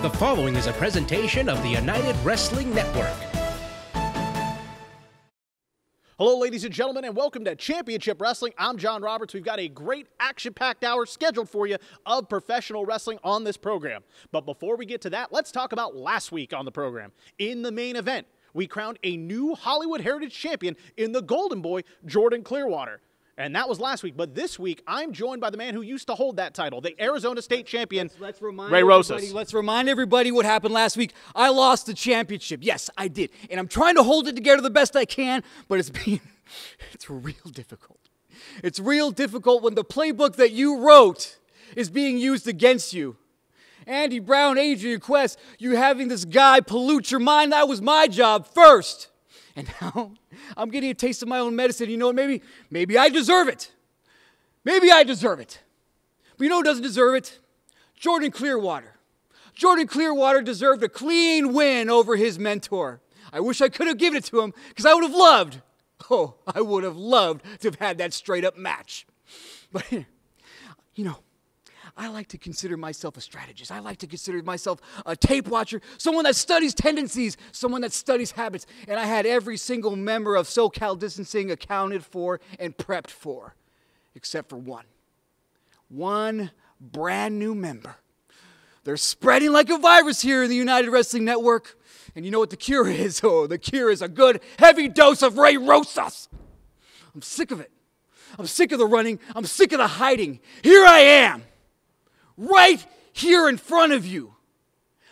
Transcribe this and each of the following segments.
The following is a presentation of the United Wrestling Network. Hello, ladies and gentlemen, and welcome to Championship Wrestling. I'm John Roberts. We've got a great action-packed hour scheduled for you of professional wrestling on this program. But before we get to that, let's talk about last week on the program. In the main event, we crowned a new Hollywood Heritage Champion in the Golden Boy, Jordan Clearwater. And that was last week. But this week, I'm joined by the man who used to hold that title, the Arizona State Champion, Ray Rosas. Let's remind everybody what happened last week. I lost the championship. Yes, I did. And I'm trying to hold it together the best I can, but it's real difficult. It's real difficult when the playbook that you wrote is being used against you. Andy Brown, Adrian Quest, you having this guy pollute your mind, that was my job first. And now I'm getting a taste of my own medicine. You know what? Maybe I deserve it. Maybe I deserve it. But you know who doesn't deserve it? Jordan Clearwater. Jordan Clearwater deserved a clean win over his mentor. I wish I could have given it to him because I would have loved to have had that straight up match. But, you know, I like to consider myself a strategist. I like to consider myself a tape watcher, someone that studies tendencies, someone that studies habits. And I had every single member of SoCal Distancing accounted for and prepped for, except for one. One brand new member. They're spreading like a virus here in the United Wrestling Network. And you know what the cure is? Oh, the cure is a good, heavy dose of Ray Rosas. I'm sick of it. I'm sick of the running. I'm sick of the hiding. Here I am. Right here in front of you.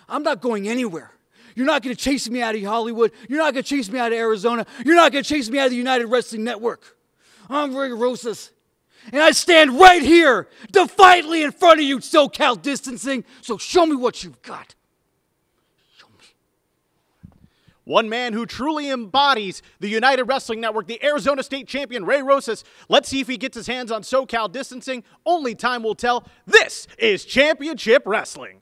I'm not going anywhere. You're not going to chase me out of Hollywood. You're not going to chase me out of Arizona. You're not going to chase me out of the United Wrestling Network. I'm Ray Rosas. And I stand right here, defiantly in front of you, SoCal Distancing. So show me what you've got. One man who truly embodies the United Wrestling Network, the Arizona State Champion, Ray Rosas. Let's see if he gets his hands on SoCal Distancing. Only time will tell. This is Championship Wrestling.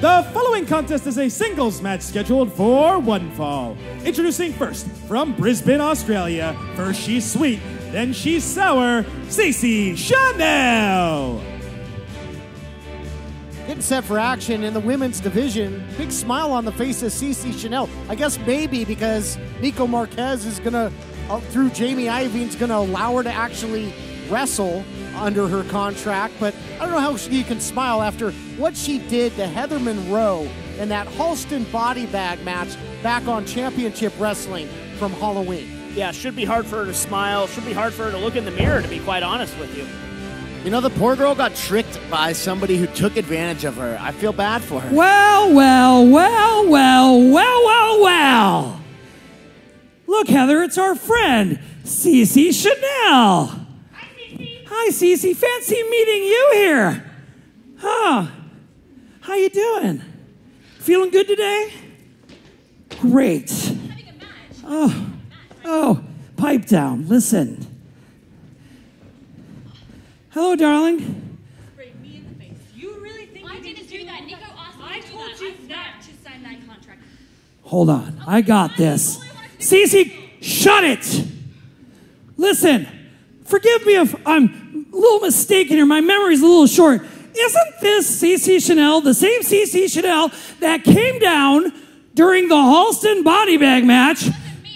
The following contest is a singles match scheduled for one fall. Introducing first, from Brisbane, Australia, first she's sweet, then she's sour, CeCE Chanel. Getting set for action in the women's division. Big smile on the face of CeCE Chanel. I guess maybe because Nico Marquez is gonna, through Jamie Iovine, gonna allow her to actually wrestle under her contract, but I don't know how you can smile after what she did to Heather Monroe in that Halston body bag match back on Championship Wrestling from Halloween. Yeah, should be hard for her to smile, should be hard for her to look in the mirror, to be quite honest with you. You know, the poor girl got tricked by somebody who took advantage of her. I feel bad for her. Well. Look, Heather, it's our friend, CeCE Chanel. Hi, CeCE. Fancy meeting you here. Huh. How you doing? Feeling good today? Great. Oh, pipe down. Listen. Hello, darling. Sprayed me in the face. You really think I didn't do that? Nico asked me to do that. I told you not to sign that contract. Hold on. I got this. CeCE, shut it. Listen. Forgive me if I'm a little mistaken here. My memory's a little short. Isn't this CeCE Chanel, the same CeCE Chanel that came down during the Halston body bag match,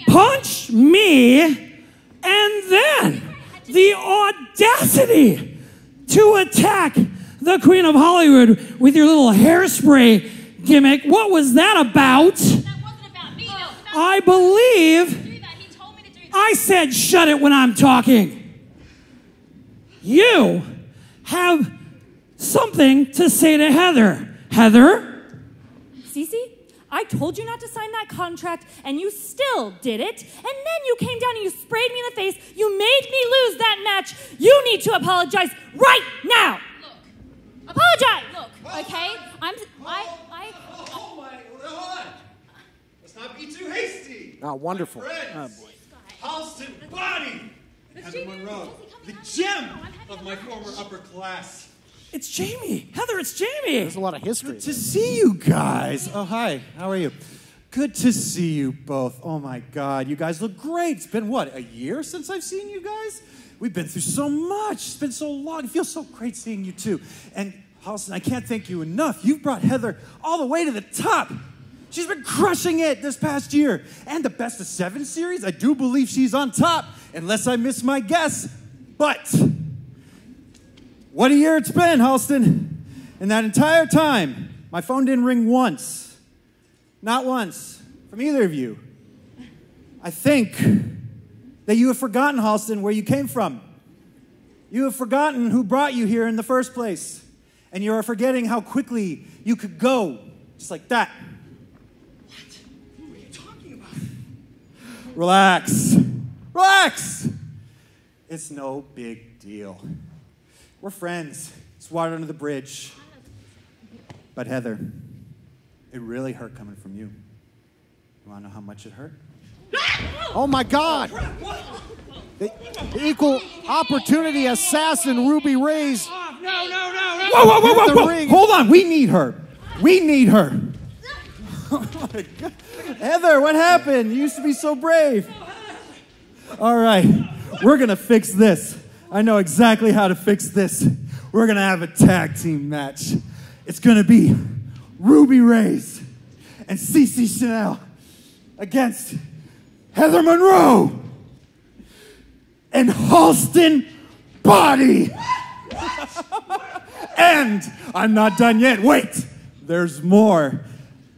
punched me, and then the audacity to attack the Queen of Hollywood with your little hairspray gimmick? What was that about? That wasn't about me. That was about I believe He told me to do that. I said shut it when I'm talking. You have something to say to Heather. Heather? CeCE, I told you not to sign that contract, and you still did it. And then you came down and you sprayed me in the face. You made me lose that match. You need to apologize right now. Look. Apologize. Look, okay? Hold on. Oh, wonderful. Oh, boy. Halston Body! Heather Monroe, the gem of my former upper class. It's Jamie. Heather, it's Jamie. There's a lot of history. Good to see you guys. Oh, hi. How are you? Good to see you both. Oh, my God. You guys look great. It's been, what, a year since I've seen you guys? We've been through so much. It's been so long. It feels so great seeing you, too. And, Halston, I can't thank you enough. You've brought Heather all the way to the top. She's been crushing it this past year. And the Best of 7 series, I do believe she's on top, unless I miss my guess. But what a year it's been, Halston. And that entire time, my phone didn't ring once. Not once, from either of you. I think that you have forgotten, Halston, where you came from. You have forgotten who brought you here in the first place. And you are forgetting how quickly you could go, just like that. What are you talking about? Relax. Relax! It's no big deal. We're friends. It's water under the bridge. But Heather, it really hurt coming from you. You want to know how much it hurt? Oh, my God. The equal opportunity assassin, Ruby Ray's. No. Whoa, whoa, whoa, whoa, whoa. Hold on. We need her. We need her. Oh, my God. Heather, what happened? You used to be so brave. All right. We're going to fix this. I know exactly how to fix this. We're going to have a tag team match. It's going to be Ruby Ray's and CeCe Chanel against Heather Monroe and Halston Body. And I'm not done yet. Wait, there's more.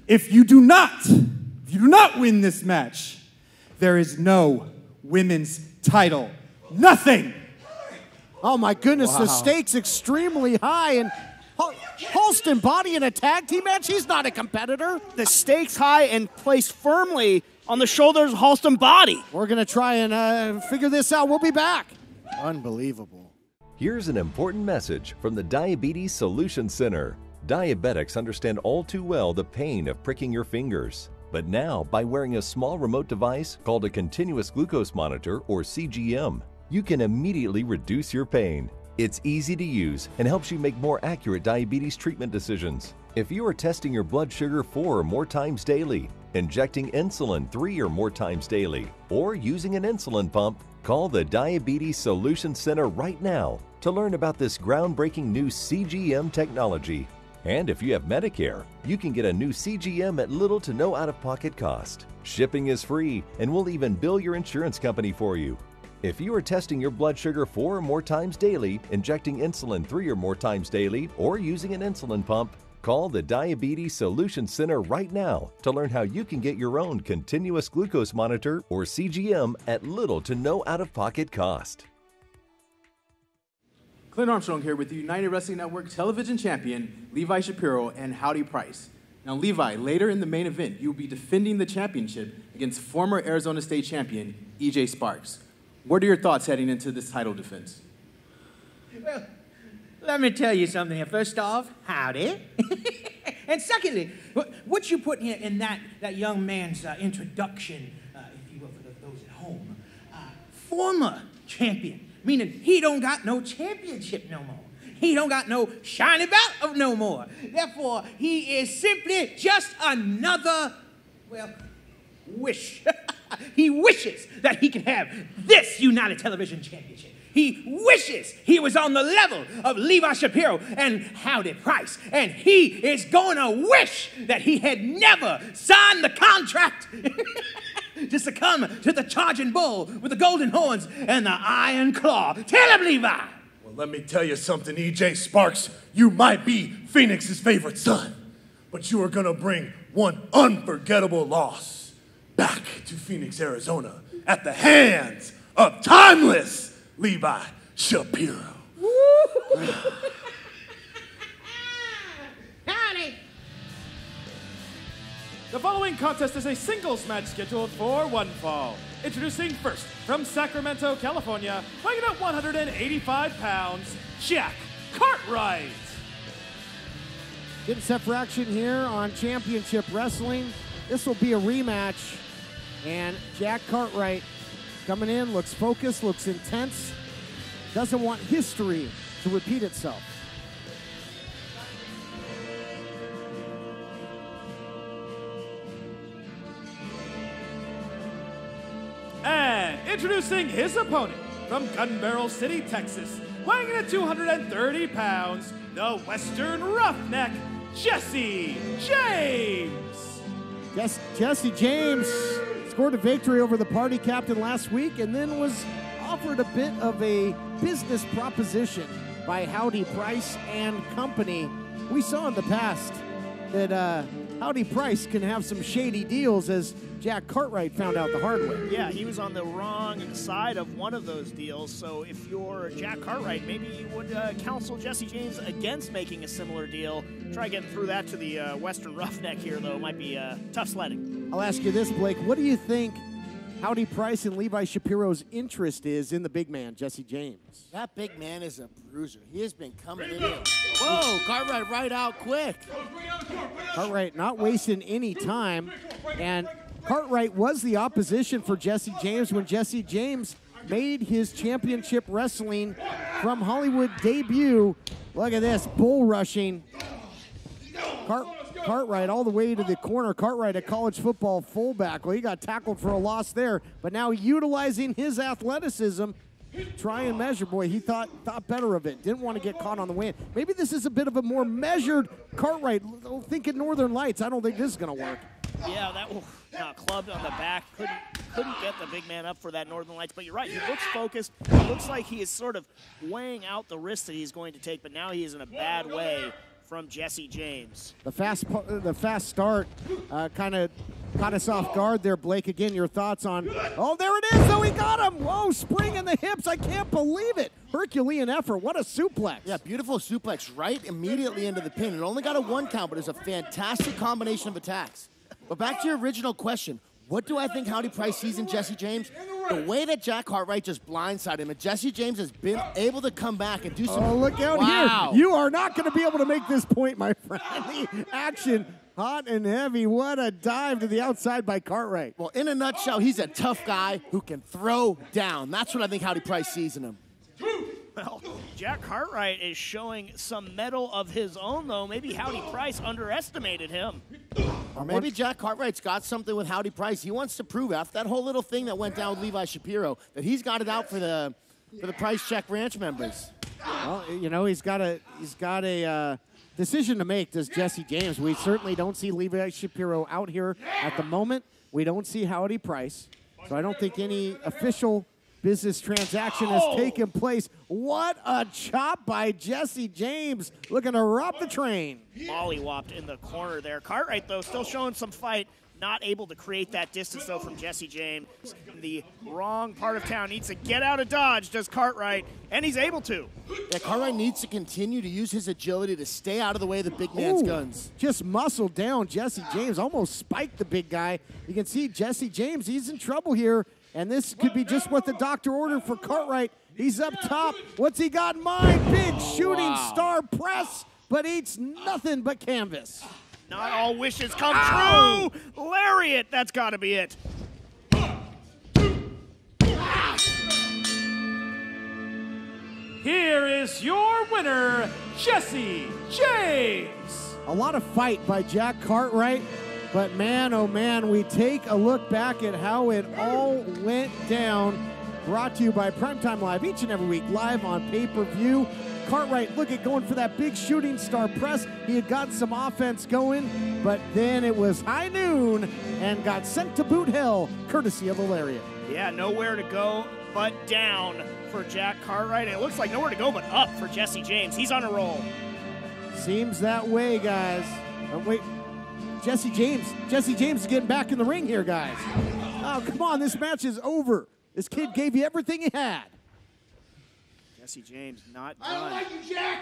If you do not win this match, there is no women's title. Nothing. Oh, my goodness, wow. The stakes extremely high. And Halston Body in a tag team match? He's not a competitor. The stakes high and placed firmly on the shoulders of Halston Body. We're going to try and figure this out. We'll be back. Unbelievable. Here's an important message from the Diabetes Solution Center. Diabetics understand all too well the pain of pricking your fingers. But now, by wearing a small remote device called a continuous glucose monitor, or CGM, you can immediately reduce your pain. It's easy to use and helps you make more accurate diabetes treatment decisions. If you are testing your blood sugar 4 or more times daily, injecting insulin 3 or more times daily, or using an insulin pump, call the Diabetes Solution Center right now to learn about this groundbreaking new CGM technology. And if you have Medicare, you can get a new CGM at little to no out-of-pocket cost. Shipping is free, and we'll even bill your insurance company for you. If you are testing your blood sugar 4 or more times daily, injecting insulin 3 or more times daily, or using an insulin pump, call the Diabetes Solution Center right now to learn how you can get your own continuous glucose monitor, or CGM, at little to no out-of-pocket cost. Clint Armstrong here with the United Wrestling Network television champion, Levi Shapiro and Howdy Price. Now, Levi, later in the main event, you'll be defending the championship against former Arizona State champion, EJ Sparks. What are your thoughts heading into this title defense? Well, let me tell you something here. First off, howdy. And secondly, what you put in that young man's introduction, if you will, for those at home, former champion. Meaning he don't got no championship no more. He don't got no shiny belt of no more. Therefore, he is simply just another, well, wish. He wishes that he could have this United Television Championship. He wishes he was on the level of Levi Shapiro and Howdy Price. And he is going to wish that he had never signed the contract to succumb to the charging bull with the golden horns and the iron claw. Tell him, Levi. Well, let me tell you something, EJ Sparks. You might be Phoenix's favorite son, but you are going to bring one unforgettable loss back to Phoenix, Arizona at the hands of timeless Levi Shapiro. Howdy. The following contest is a singles match scheduled for one fall. Introducing first, from Sacramento, California, weighing at 185 pounds, Jack Cartwright. Getting set for action here on Championship Wrestling. This will be a rematch And Jack Cartwright coming in, looks focused, looks intense, doesn't want history to repeat itself. And introducing his opponent from Gun Barrel City, Texas, weighing in at 230 pounds, the Western Roughneck, Jesse James. Yes, Jesse James scored a victory over the party captain last week and then was offered a bit of a business proposition by Howdy Price and Company. We saw in the past that Howdy Price can have some shady deals, as Jack Cartwright found out the hard way. Yeah, he was on the wrong side of one of those deals, so if you're Jack Cartwright, maybe you would counsel Jesse James against making a similar deal. Try getting through that to the Western Roughneck here, though. Might be tough sledding. I'll ask you this, Blake. What do you think Howdy Price and Levi Shapiro's interest is in the big man, Jesse James? That big man is a bruiser. He has been coming in here. Whoa, Cartwright right out quick. Cartwright not wasting any time. And Cartwright was the opposition for Jesse James when Jesse James made his championship wrestling from Hollywood debut. Look at this, bull rushing. Cartwright all the way to the corner. Cartwright, a college football fullback. Well, he got tackled for a loss there, but now utilizing his athleticism, try and measure. Boy, he thought better of it. Didn't want to get caught on the wind. Maybe this is a bit of a more measured Cartwright. Thinking Northern Lights. I don't think this is going to work. Yeah, that clubbed on the back. Couldn't get the big man up for that Northern Lights. But you're right, he looks focused. It looks like he is sort of weighing out the risk that he's going to take, but now he is in a bad way from Jesse James. The fast start kind of caught us off guard there, Blake. Again, your thoughts on, oh, there it is, though, he got him. Whoa, spring in the hips, I can't believe it. Herculean effort, what a suplex. Yeah, beautiful suplex right immediately into the pin. It only got a 1 count, but it was a fantastic combination of attacks. But back to your original question, what do I think Howdy Price sees in Jesse James? The way that Jack Cartwright just blindsided him, and Jesse James has been able to come back and do some. Oh, look out here. You are not going to be able to make this point, my friend. The action, hot and heavy. What a dive to the outside by Cartwright. Well, in a nutshell, he's a tough guy who can throw down. That's what I think Howdy Price sees in him. Well, Jack Cartwright is showing some mettle of his own, though. Maybe Howdy Price underestimated him. Or maybe Jack Cartwright's got something with Howdy Price. He wants to prove after that whole little thing that went down with Levi Shapiro that he's got it out for the Price Check Ranch members. Well, you know, he's got a decision to make, does Jesse James. We certainly don't see Levi Shapiro out here at the moment. We don't see Howdy Price. So I don't think any official business transaction has taken place. What a chop by Jesse James, looking to rob the train. Mollywopped in the corner there. Cartwright, though, still showing some fight. Not able to create that distance, though, from Jesse James. In the wrong part of town. Needs to get out of dodge, does Cartwright, and he's able to. Yeah, Cartwright needs to continue to use his agility to stay out of the way of the big man's guns. Just muscled down Jesse James, almost spiked the big guy. You can see Jesse James, he's in trouble here. And this could be just what the doctor ordered for Cartwright. He's up top. What's he got in mind? Big shooting star press, but eats nothing but canvas. Not all wishes come true. Lariat, that's got to be it. Here is your winner, Jesse James. A lot of fight by Jack Cartwright. But man, oh man, we take a look back at how it all went down. Brought to you by Primetime Live each and every week, live on pay-per-view. Cartwright, look at going for that big shooting star press. He had gotten some offense going, but then it was high noon and got sent to boot hell, courtesy of the lariat. Yeah, nowhere to go but down for Jack Cartwright. And it looks like nowhere to go but up for Jesse James. He's on a roll. Seems that way, guys. Oh, wait. Jesse James is getting back in the ring here, guys. Oh, come on, this match is over. This kid gave you everything he had. Jesse James not done. I don't like you, Jack.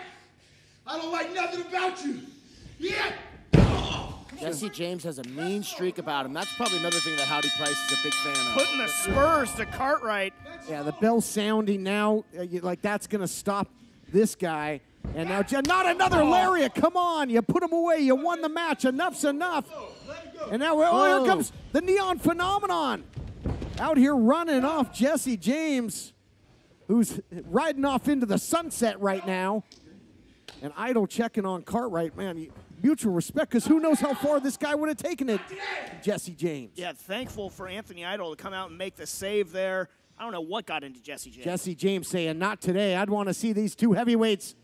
I don't like nothing about you. Yeah. Jesse James has a mean streak about him. That's probably another thing that Howdy Price is a big fan of. Putting the spurs to Cartwright. Yeah, the bell sounding now, like that's going to stop this guy. And now, not another lariat. Come on, you put him away. You won the match. Enough's enough. And now, here comes the Neon Phenomenon. Out here running off Jesse James, who's riding off into the sunset right now. And Idol checking on Cartwright. Man, mutual respect, because who knows how far this guy would have taken it, Jesse James. Yeah, thankful for Anthony Idol to come out and make the save there. I don't know what got into Jesse James. Jesse James saying, not today. I'd want to see these two heavyweights.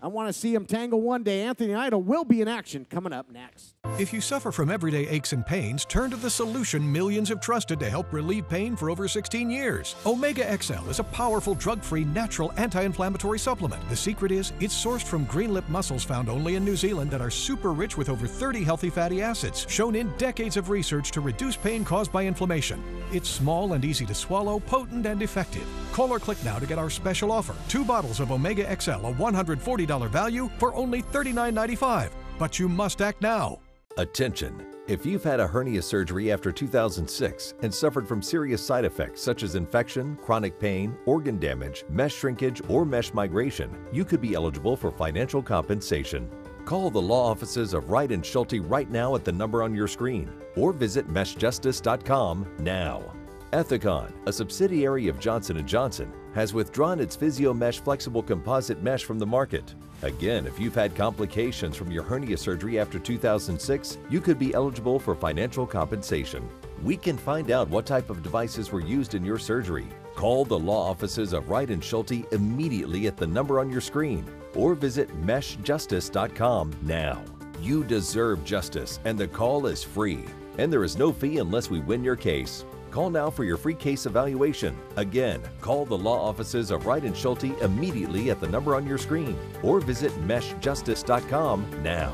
I want to see them tangle one day. Anthony Idol will be in action coming up next. If you suffer from everyday aches and pains, turn to the solution millions have trusted to help relieve pain for over 16 years. Omega XL is a powerful drug-free natural anti-inflammatory supplement. The secret is it's sourced from green lip mussels found only in New Zealand that are super rich with over 30 healthy fatty acids, shown in decades of research to reduce pain caused by inflammation. It's small and easy to swallow, potent and effective. Call or click now to get our special offer. 2 bottles of Omega XL, a $140 value for only $39.95. But you must act now. Attention! If you've had a hernia surgery after 2006 and suffered from serious side effects such as infection, chronic pain, organ damage, mesh shrinkage, or mesh migration, you could be eligible for financial compensation. Call the law offices of Wright & Schulte right now at the number on your screen, or visit meshjustice.com now. Ethicon, a subsidiary of Johnson & Johnson, has withdrawn its PhysioMesh flexible composite mesh from the market. Again, if you've had complications from your hernia surgery after 2006, you could be eligible for financial compensation. We can find out what type of devices were used in your surgery. Call the law offices of Wright & Schulte immediately at the number on your screen, or visit meshjustice.com now. You deserve justice, and the call is free. And there is no fee unless we win your case. Call now for your free case evaluation. Again, call the law offices of Wright & Schulte immediately at the number on your screen, or visit meshjustice.com now.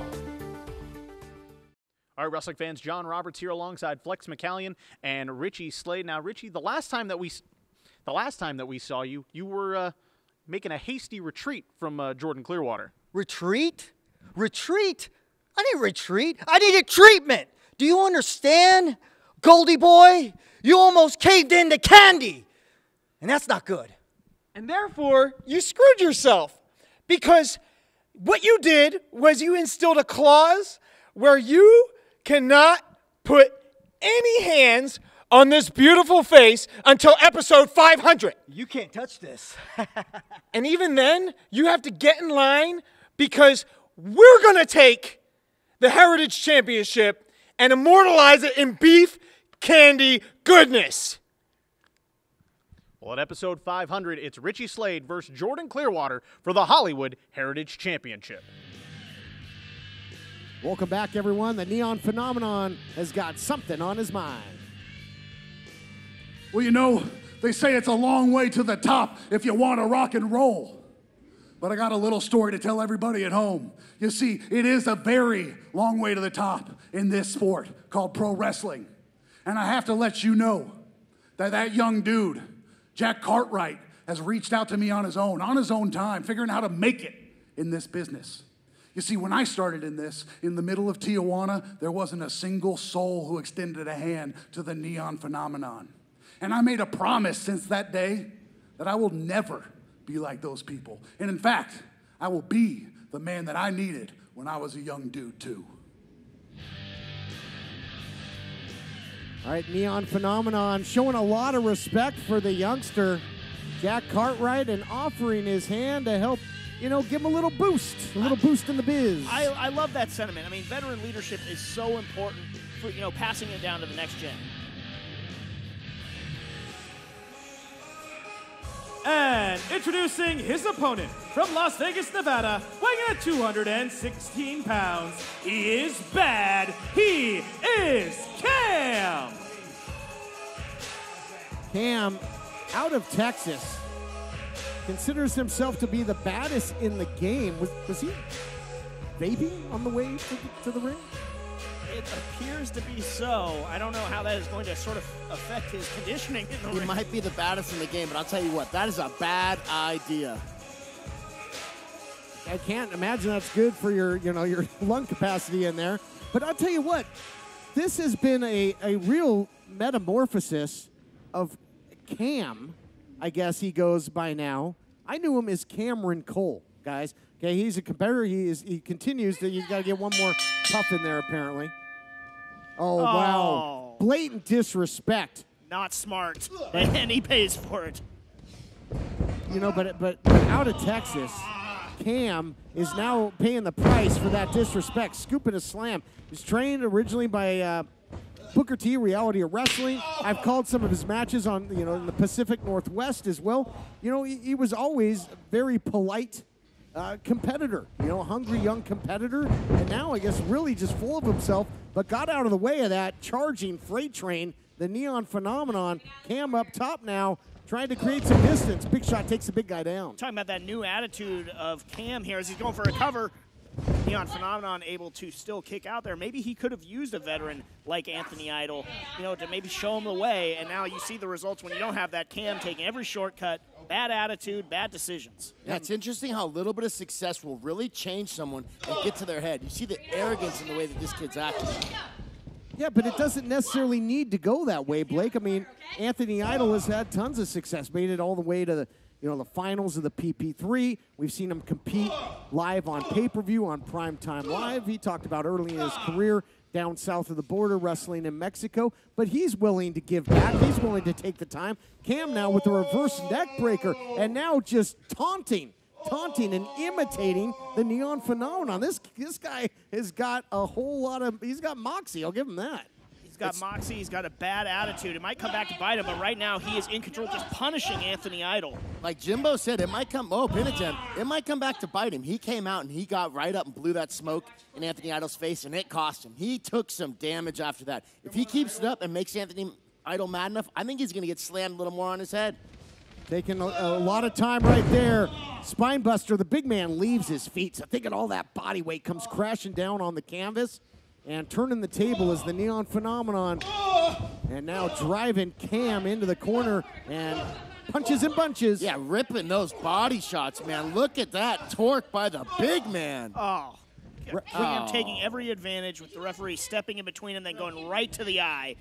All right, wrestling fans, John Roberts here alongside Flex McCallion and Richie Slade. Now, Richie, the last time that we saw you, you were making a hasty retreat from Jordan Clearwater. Retreat? Retreat? I didn't retreat. I needed treatment. Do you understand, Goldie boy? You almost caved into Candy, and that's not good. And therefore, you screwed yourself, because what you did was you instilled a clause where you cannot put any hands on this beautiful face until episode 500. You can't touch this. And even then, you have to get in line, because we're going to take the Heritage Championship and immortalize it in beef candy goodness. Well, at episode 500, it's Richie Slade versus Jordan Clearwater for the Hollywood Heritage Championship. Welcome back, everyone. The Neon Phenomenon has got something on his mind. Well, you know, they say it's a long way to the top if you want to rock and roll. But I got a little story to tell everybody at home. You see, it is a very long way to the top in this sport called pro wrestling. And I have to let you know that that young dude, Jack Cartwright, has reached out to me on his own time, figuring out how to make it in this business. You see, when I started in this, in the middle of Tijuana, there wasn't a single soul who extended a hand to the Neon Phenomenon. And I made a promise since that day that I will never be like those people. And in fact, I will be the man that I needed when I was a young dude too. All right, Neon Phenomenon showing a lot of respect for the youngster, Jack Cartwright, and offering his hand to help, you know, give him a little boost in the biz. I love that sentiment. I mean, veteran leadership is so important for, you know, passing it down to the next gen. And introducing his opponent from Las Vegas, Nevada, weighing at 216 pounds, he is bad, he is Cam! Cam, out of Texas, considers himself to be the baddest in the game. Was he vaping on the way to the ring? It appears to be so. I don't know how that is going to sort of affect his conditioning in the ring. He might be the baddest in the game, but I'll tell you what, that is a bad idea. I can't imagine that's good for your, you know, your lung capacity in there. But I'll tell you what, this has been a real metamorphosis of Cam, I guess he goes by now. I knew him as Cameron Cole, guys. Okay, he's a competitor. He continues to. You got to get one more puff in there, apparently. Oh, wow. Blatant disrespect. Not smart. And he pays for it. You know, but out of Texas, Cam is now paying the price for that disrespect, scooping a slam. He's trained originally by Booker T, Reality of Wrestling. I've called some of his matches on, you know, in the Pacific Northwest as well. You know, he was always very polite competitor, you know, hungry young competitor, and now I guess really just full of himself, but got out of the way of that charging freight train, the Neon Phenomenon. Cam up top now, trying to create some distance. Big Shot takes the big guy down. Talking about that new attitude of Cam here as he's going for a cover. Neon Phenomenon able to still kick out there. Maybe he could have used a veteran like Anthony Idol, you know, to maybe show him the way. And now you see the results when you don't have that. Cam taking every shortcut, bad attitude, bad decisions. Yeah, it's interesting how a little bit of success will really change someone and get to their head. You see the arrogance in the way that this kid's acting. Yeah, but it doesn't necessarily need to go that way, Blake. I mean, Anthony Idol has had tons of success, made it all the way to the, you know, the finals of the PP3. We've seen him compete live on pay-per-view, on Primetime Live. He talked about early in his career down south of the border wrestling in Mexico, but he's willing to give back. He's willing to take the time. Cam now with the reverse neck breaker, and now just taunting and imitating the Neon Phenomenon. This guy has got a whole lot of, he's got moxie, I'll give him that. He's got moxie, he's got a bad attitude. It might come back to bite him, but right now he is in control, just punishing Anthony Idol. Like Jimbo said, it might come, it might come back to bite him. He came out and he got right up and blew that smoke in Anthony Idol's face, and it cost him. He took some damage after that. If he keeps it up and makes Anthony Idol mad enough, I think he's going to get slammed a little more on his head. Taking a lot of time right there. Spinebuster, the big man, leaves his feet. So thinking all that body weight comes crashing down on the canvas. And turning the table is the Neon Phenomenon. And now driving Cam into the corner and punches and bunches. Yeah, ripping those body shots, man. Look at that torque by the big man. Him taking every advantage with the referee stepping in between and then going right to the eye,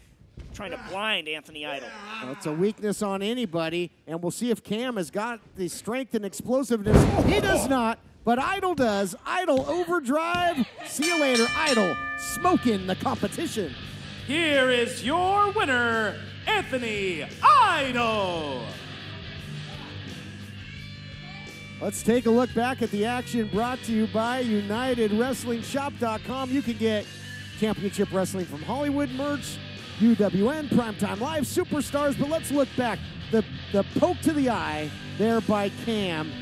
trying to blind Anthony Idol. Well, it's a weakness on anybody, and we'll see if Cam has got the strength and explosiveness. He does not, but Idol does. Idol overdrive. See you later, Idol, smoking the competition. Here is your winner, Anthony Idol. Let's take a look back at the action brought to you by UnitedWrestlingShop.com. You can get Championship Wrestling from Hollywood merch, UWN, Primetime Live, Superstars, but let's look back. The poke to the eye there by Cam,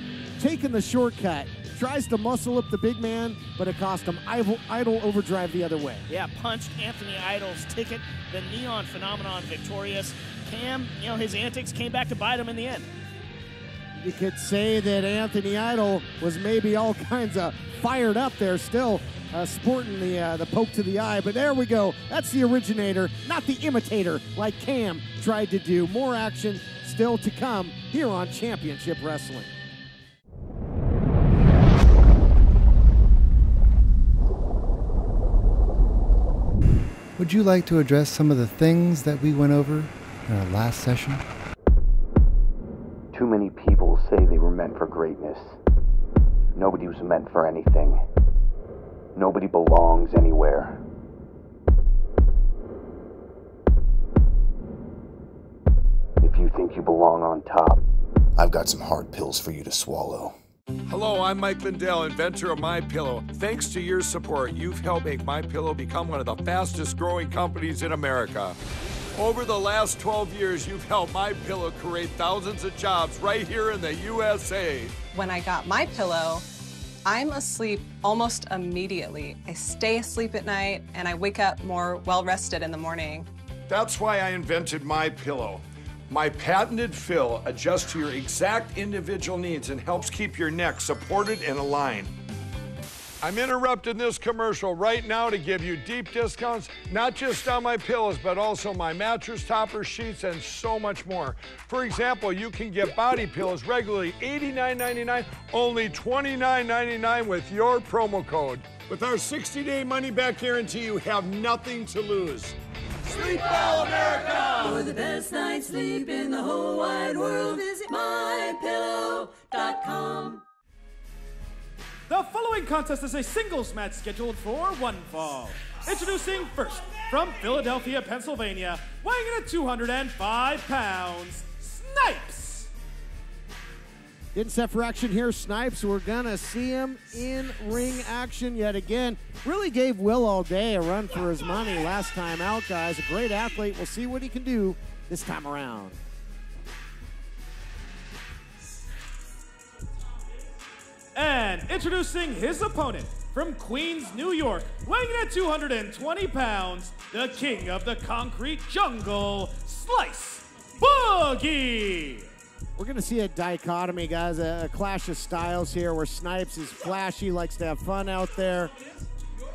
taking the shortcut, tries to muscle up the big man, but it cost him. Idol overdrive the other way. Yeah, punched Anthony Idol's ticket. The Neon Phenomenon victorious. Cam, you know, his antics came back to bite him in the end. You could say that Anthony Idol was maybe all kinds of fired up there still, sporting the poke to the eye, but there we go. That's the originator, not the imitator like Cam tried to do. More action still to come here on Championship Wrestling. Would you like to address some of the things that we went over in our last session? Too many people say they were meant for greatness. Nobody was meant for anything. Nobody belongs anywhere. If you think you belong on top, I've got some hard pills for you to swallow. Hello, I'm Mike Lindell, inventor of MyPillow. Thanks to your support, you've helped make MyPillow become one of the fastest growing companies in America. Over the last 12 years, you've helped MyPillow create thousands of jobs right here in the USA. When I got MyPillow, I'm asleep almost immediately. I stay asleep at night and I wake up more well-rested in the morning. That's why I invented MyPillow. My patented fill adjusts to your exact individual needs and helps keep your neck supported and aligned. I'm interrupting this commercial right now to give you deep discounts, not just on my pillows, but also my mattress toppers, sheets, and so much more. For example, you can get body pillows regularly $89.99, only $29.99 with your promo code. With our 60-day money-back guarantee, you have nothing to lose. Sleep well, America! For the best night's sleep in the whole wide world, visit MyPillow.com. CWFH.com. The following contest is a singles match scheduled for one fall. Introducing first, from Philadelphia, Pennsylvania, weighing in at 205 pounds, Snipes. Getting set for action here, Snipes. We're going to see him in ring action yet again. Really gave Will All Day a run for his money last time out, guys. A great athlete. We'll see what he can do this time around. And introducing his opponent, from Queens, New York, weighing in at 220 pounds, the king of the concrete jungle, Slice Boogie. We're going to see a dichotomy, guys, a clash of styles here where Snipes is flashy, likes to have fun out there,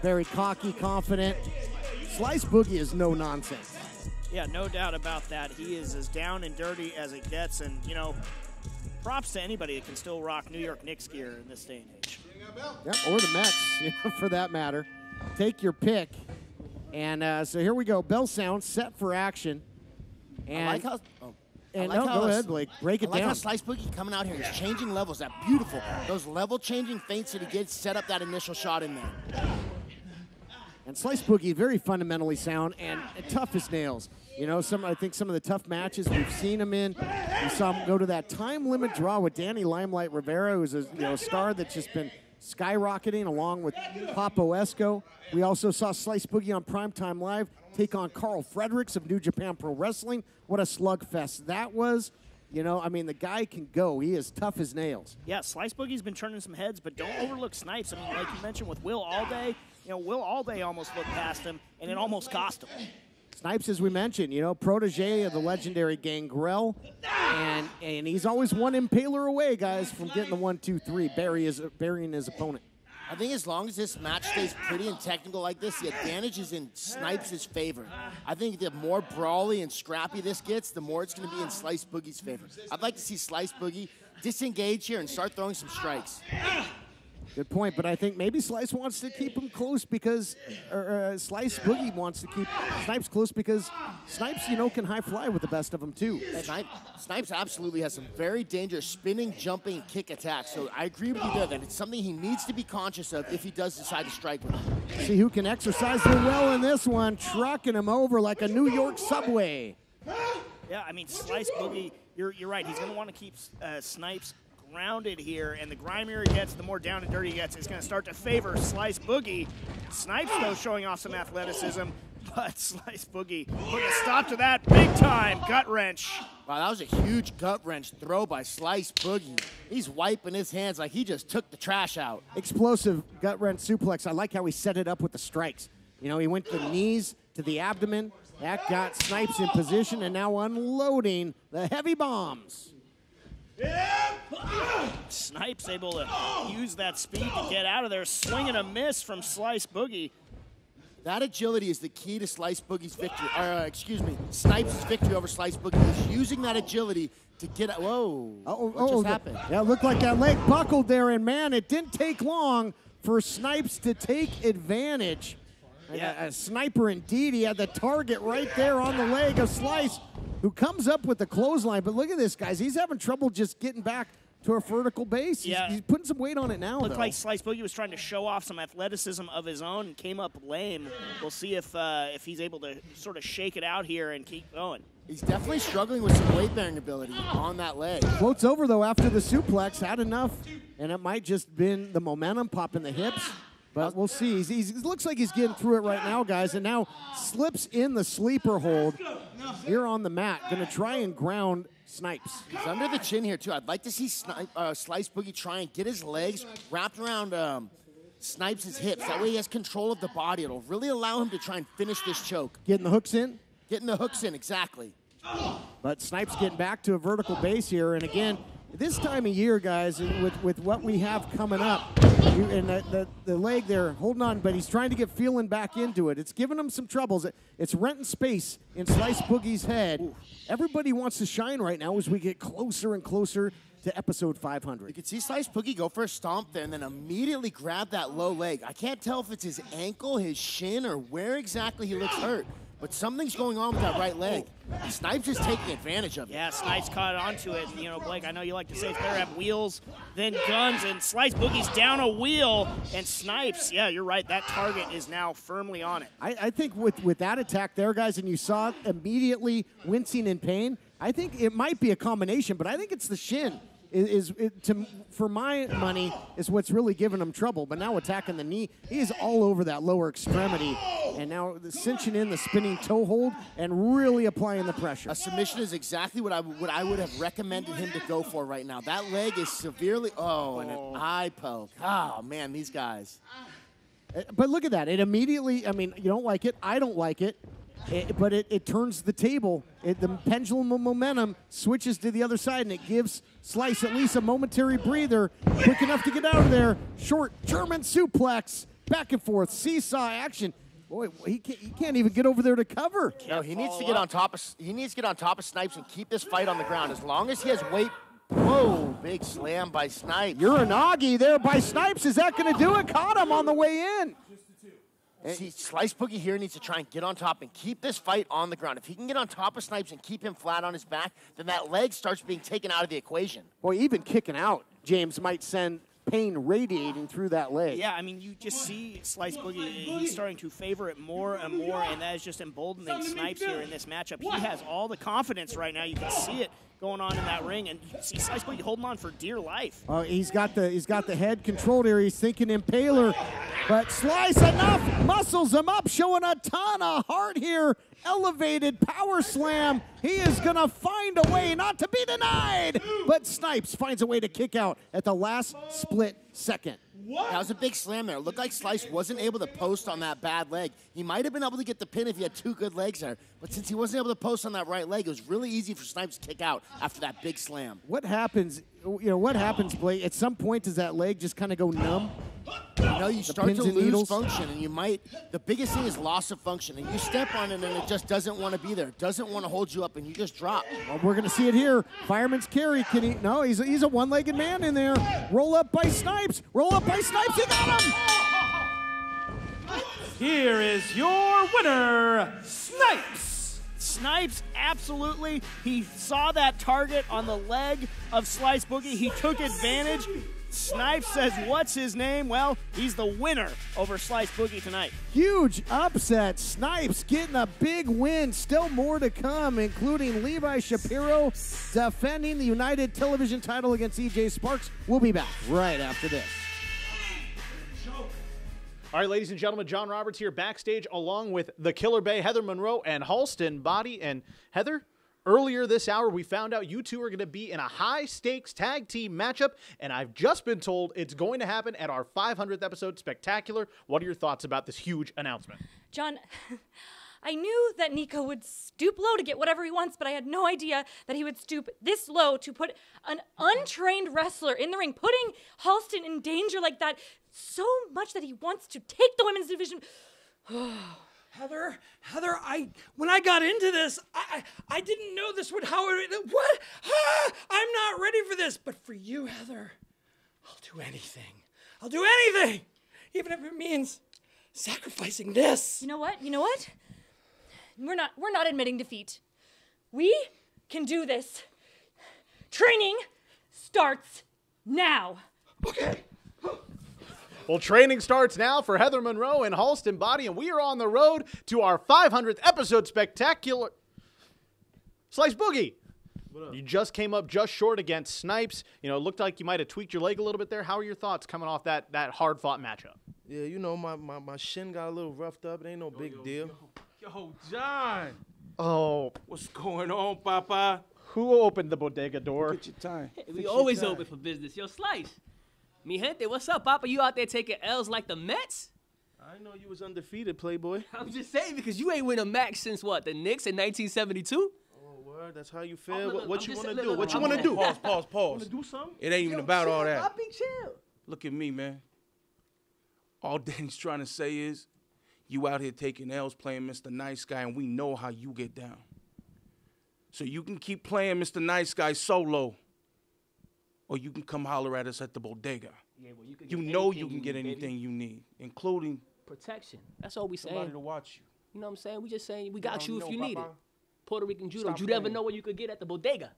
very cocky, confident. Slice Boogie is no nonsense. Yeah, no doubt about that. He is as down and dirty as it gets, and, you know, props to anybody that can still rock New York Knicks gear in this day and age. Yep, or the Mets, you know, for that matter. Take your pick. And so here we go. Bell sound set for action. And I like how. And I like how go ahead, Blake. Break it I like down. how Slice Boogie coming out here. He's changing levels. That beautiful. Those level changing feints that he gets set up that initial shot in there. And Slice Boogie, very fundamentally sound and tough as nails. You know, I think some of the tough matches we've seen him in. We saw him go to that time limit draw with Danny Limelight Rivera, who's a star that's just been skyrocketing along with Papo Esco. We also saw Slice Boogie on Primetime Live take on Carl Fredericks of New Japan Pro Wrestling. What a slugfest that was. You know, I mean, the guy can go. He is tough as nails. Yeah, Slice Boogie's been turning some heads, but don't overlook Snipes. I mean, like you mentioned with Will Allday, you know, Will Allday almost looked past him, and it almost cost him. Snipes, as we mentioned, you know, protege of the legendary Gangrel, and he's always one impaler away, guys, from getting the 1-2-3, burying his opponent. I think as long as this match stays pretty and technical like this, the advantage is in Snipes' favor. I think the more brawly and scrappy this gets, the more it's going to be in Slice Boogie's favor. I'd like to see Slice Boogie disengage here and start throwing some strikes. Good point, but I think maybe Slice wants to keep him close because, Slice Boogie wants to keep Snipes close because Snipes, you know, can high fly with the best of them too. Snipes absolutely has some very dangerous spinning, jumping, kick attacks. So I agree with you there that it's something he needs to be conscious of if he does decide to strike with him. See who can exercise their will in this one, trucking him over like a New York subway. Yeah, I mean, Slice Boogie, you're right. He's going to want to keep Snipes grounded here, and the grimier he gets, the more down and dirty he gets. It's going to start to favor Slice Boogie. Snipes, though, showing off some athleticism, but Slice Boogie putting a stop to that big time gut wrench. Wow, that was a huge gut wrench throw by Slice Boogie. He's wiping his hands like he just took the trash out. Explosive gut wrench suplex. I like how he set it up with the strikes. You know, he went to the knees, to the abdomen. That got Snipes in position, and now unloading the heavy bombs. Snipes able to use that speed to get out of there. Swing and a miss from Slice Boogie. That agility is the key to Slice Boogie's victory. Snipes' victory over Slice Boogie. He's using that agility to get out. Whoa. What just happened? Yeah, it looked like that leg buckled there, and man, it didn't take long for Snipes to take advantage. Yeah. A sniper indeed. He had the target right there on the leg of Slice, who comes up with the clothesline. But look at this, guys. He's having trouble just getting back to a vertical base. He's putting some weight on it now, Looked like Slice Boogie was trying to show off some athleticism of his own and came up lame. We'll see if he's able to sort of shake it out here and keep going. He's definitely struggling with some weight-bearing ability on that leg. Floats over, though, after the suplex. Had enough, and it might just been the momentum popping the hips. But we'll see. He looks like he's getting through it right now, guys, and now slips in the sleeper hold here on the mat. Going to try and ground Snipes. He's under the chin here, too. I'd like to see Slice Boogie try and get his legs wrapped around Snipes' hips. That way he has control of the body. It'll really allow him to try and finish this choke. Getting the hooks in? Getting the hooks in, exactly. But Snipes getting back to a vertical base here. And again, this time of year, guys, with what we have coming up, and the leg there, holding on, but he's trying to get feeling back into it. It's giving him some troubles. It's renting space in Slice Boogie's head. Ooh. Everybody wants to shine right now as we get closer and closer to episode 500. You can see Slice Boogie go for a stomp there and then immediately grab that low leg. I can't tell if it's his ankle, his shin, or where exactly he looks hurt. but something's going on with that right leg. Snipes is taking advantage of it. Yeah, Snipes caught onto it. You know, Blake, I know you like to say it's better to have wheels than guns, and Slice Boogie's down a wheel, and Snipes, yeah, you're right, that target is now firmly on it. I think with that attack there, guys, and you saw it immediately wincing in pain, I think it might be a combination, but I think it's the shin. For my money, is what's really giving him trouble. But now attacking the knee, he's all over that lower extremity. And now cinching in the spinning toe hold and really applying the pressure. A submission is exactly what I would have recommended him to go for right now. That leg is severely, and an eye poke. Oh, man, these guys. But look at that. It immediately, I mean, you don't like it. I don't like it. But it turns the table. The pendulum of momentum switches to the other side, and it gives Slice at least a momentary breather. Quick enough to get out of there. Short German suplex. Back and forth. Seesaw action. Boy, he can't even get over there to cover. No, he needs to get on top of Snipes and keep this fight on the ground. As long as he has weight. Whoa, big slam by Snipes. Uranagi there by Snipes. Is that going to do it? Caught him on the way in. See, Slice Boogie here needs to try and get on top and keep this fight on the ground. If he can get on top of Snipes and keep him flat on his back, then that leg starts being taken out of the equation. Boy, even kicking out, James, might send pain radiating through that leg. Yeah, I mean, you just see Slice Boogie, he's starting to favor it more and more, and that is just emboldening Snipes here in this matchup. He has all the confidence right now. You can see it going on in that ring, and you see Slice Boogie holding on for dear life. He's got the head controlled here. He's thinking Impaler, but Slice enough muscles him up, showing a ton of heart here. Elevated power slam. He is gonna find a way not to be denied, but Snipes finds a way to kick out at the last split second. That was a big slam there. It looked like Slice wasn't able to post on that bad leg. He might have been able to get the pin if he had two good legs there, but since he wasn't able to post on that right leg, it was really easy for Snipes to kick out after that big slam. What happens, what happens, Blake? At some point, does that leg just kind of go numb? You know, you start to lose function, and you might, the biggest thing is loss of function, and you step on it, and it just doesn't want to be there. It doesn't want to hold you up, and you just drop. Well, we're going to see it here. Fireman's carry. Can he? No, he's a one-legged man in there. Roll up by Snipes. Roll up by Snipes. He got him. Here is your winner, Snipes. Snipes, absolutely. He saw that target on the leg of Slice Boogie. He took advantage. Snipes says, what's his name? Well, he's the winner over Slice Boogie tonight. Huge upset. Snipes getting a big win. Still more to come, including Levi Shapiro defending the United Television title against EJ Sparks. We'll be back right after this. All right, ladies and gentlemen, John Roberts here backstage along with the Killer Bay, Heather Monroe, and Halston Body. And Heather, earlier this hour, we found out you two are going to be in a high-stakes tag team matchup, and I've just been told it's going to happen at our 500th episode spectacular. What are your thoughts about this huge announcement? John, I knew that Nico would stoop low to get whatever he wants, but I had no idea that he would stoop this low to put an untrained wrestler in the ring, putting Halston in danger like that so much that he wants to take the women's division. Heather, when I got into this, I didn't know this would what? I'm not ready for this. But for you, Heather, I'll do anything. I'll do anything, even if it means sacrificing this. You know what? We're not admitting defeat. We can do this. Training starts now. Okay. Well, training starts now for Heather Monroe and Halston Body, and we are on the road to our 500th episode spectacular. Slice Boogie, you just came up just short against Snipes. You know, it looked like you might have tweaked your leg a little bit there. How are your thoughts coming off that hard-fought matchup? Yeah, you know, my shin got a little roughed up. It ain't no big deal. Yo, John. Oh. What's going on, Papa? Who opened the bodega door? Get your time. We always open for business. Yo, Slice. Mi gente, what's up, Papa? You out there taking L's like the Mets? I didn't know you was undefeated, Playboy. I'm just saying because you ain't win a match since what, the Knicks in 1972? Oh, word, that's how you feel? Look, what you I'm want to just- do? look, What you I'm want to do? Pause. Want to do something? It ain't even about all that. Poppy, chill. Look at me, man. All Danny's trying to say is, you out here taking L's playing Mr. Nice Guy, and we know how you get down. So you can keep playing Mr. Nice Guy solo, or you can come holler at us at the bodega. Yeah, well, you can You get know anything you can you get need, anything baby. you need, including Protection. That's all we somebody saying. to watch you. You know what I'm saying? We just saying we got you if know, you need it. Papa. Puerto Rican judo. Stop You never playing. know what you could get at the bodega.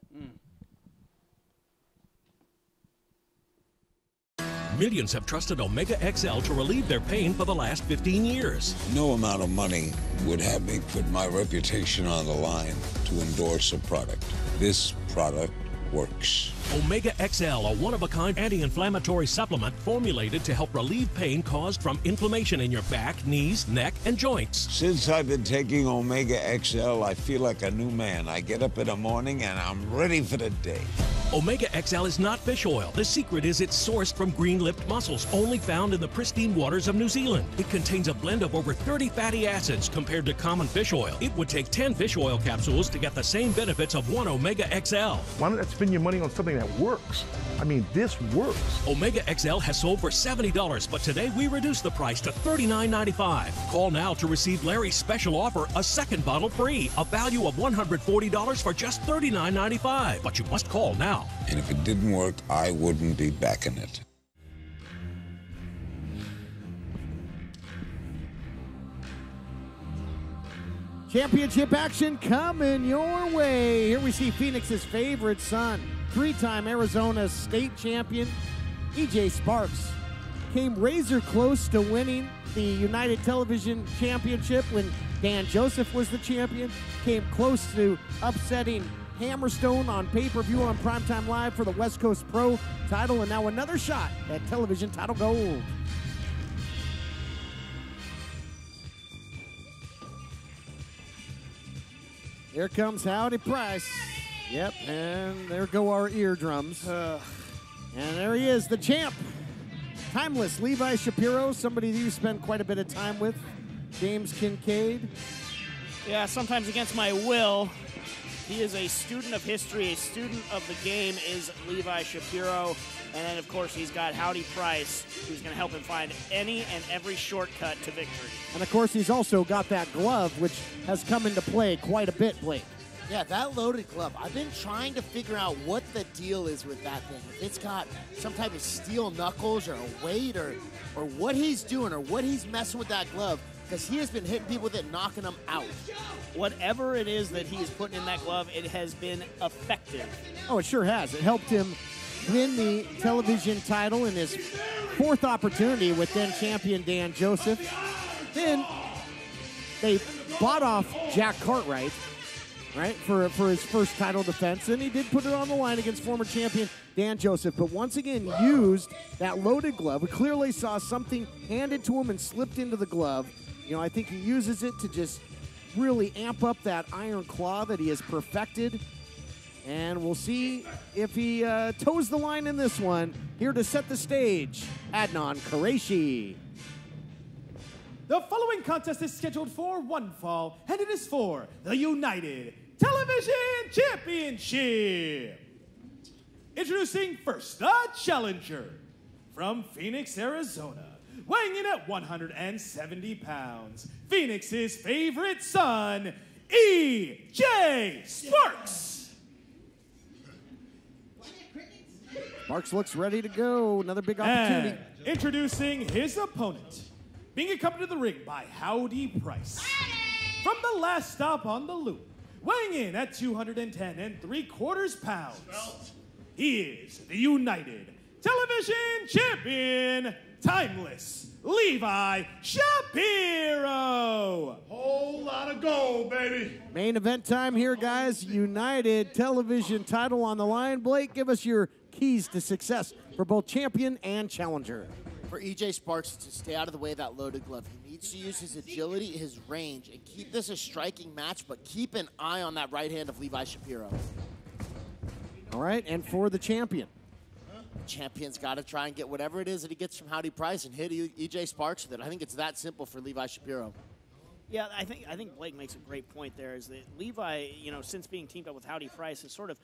Millions have trusted Omega XL to relieve their pain for the last 15 years. No amount of money would have me put my reputation on the line to endorse a product. This product works. Omega XL, a one-of-a-kind anti-inflammatory supplement formulated to help relieve pain caused from inflammation in your back, knees, neck, and joints. Since I've been taking Omega XL, I feel like a new man. I get up in the morning and I'm ready for the day. Omega XL is not fish oil. The secret is it's sourced from green-lipped mussels, only found in the pristine waters of New Zealand. It contains a blend of over 30 fatty acids compared to common fish oil. It would take 10 fish oil capsules to get the same benefits of one Omega XL. Why not spend your money on something that works? I mean, this works. Omega XL has sold for $70, but today we reduced the price to $39.95. Call now to receive Larry's special offer, a second bottle free, a value of $140 for just $39.95. But you must call now. And if it didn't work, I wouldn't be backing it. Championship action coming your way. Here we see Phoenix's favorite son, three-time Arizona state champion, EJ Sparks, came razor close to winning the United Television Championship when Dan Joseph was the champion, came close to upsetting Hammerstone on pay-per-view on Primetime Live for the West Coast Pro title, and now another shot at television title gold. Here comes Howdy Price. Yep, and there go our eardrums. And there he is, the champ. Timeless Levi Shapiro, somebody that you spend quite a bit of time with. James Kincaid. Yeah, sometimes against my will. He is a student of history, a student of the game is Levi Shapiro. And then, of course, he's got Howdy Price, who's going to help him find any and every shortcut to victory. And, of course, he's also got that glove, which has come into play quite a bit, Blake. Yeah, that loaded glove. I've been trying to figure out what the deal is with that thing. If it's got some type of steel knuckles or a weight or what he's doing or what he's messing with that glove, because he has been hitting people with it, knocking them out. Whatever it is that he is putting in that glove, it has been effective. Oh, it sure has. It helped him win the television title in his fourth opportunity with then champion Dan Joseph. Then they bought off Jack Cartwright, right, for his first title defense, and he did put it on the line against former champion Dan Joseph, but once again used that loaded glove. We clearly saw something handed to him and slipped into the glove. You know, I think he uses it to just really amp up that iron claw that he has perfected. And we'll see if he toes the line in this one. Here to set the stage, ADNAN KUREISHY. The following contest is scheduled for one fall, and it is for the United Television Championship. Introducing first, the challenger from Phoenix, Arizona, weighing in at 170 pounds, Phoenix's favorite son, EJ Sparks. Sparks looks ready to go. Another big opportunity. And introducing his opponent, being accompanied to the ring by Howdy Price. From the last stop on the loop, weighing in at 210 3/4 pounds, he is the United Television Champion, Timeless Levi Shapiro. Whole lot of gold, baby. Main event time here, guys. United Television title on the line. Blake, give us your keys to success for both champion and challenger. For EJ Sparks to stay out of the way of that loaded glove, he needs to use his agility, his range, and keep this a striking match, but keep an eye on that right hand of Levi Shapiro. All right, and for the champion. The champion's got to try and get whatever it is that he gets from Howdy Price and hit EJ Sparks with it. I think it's that simple for Levi Shapiro. Yeah, I think Blake makes a great point there, is that Levi, you know, since being teamed up with Howdy Price, has sort of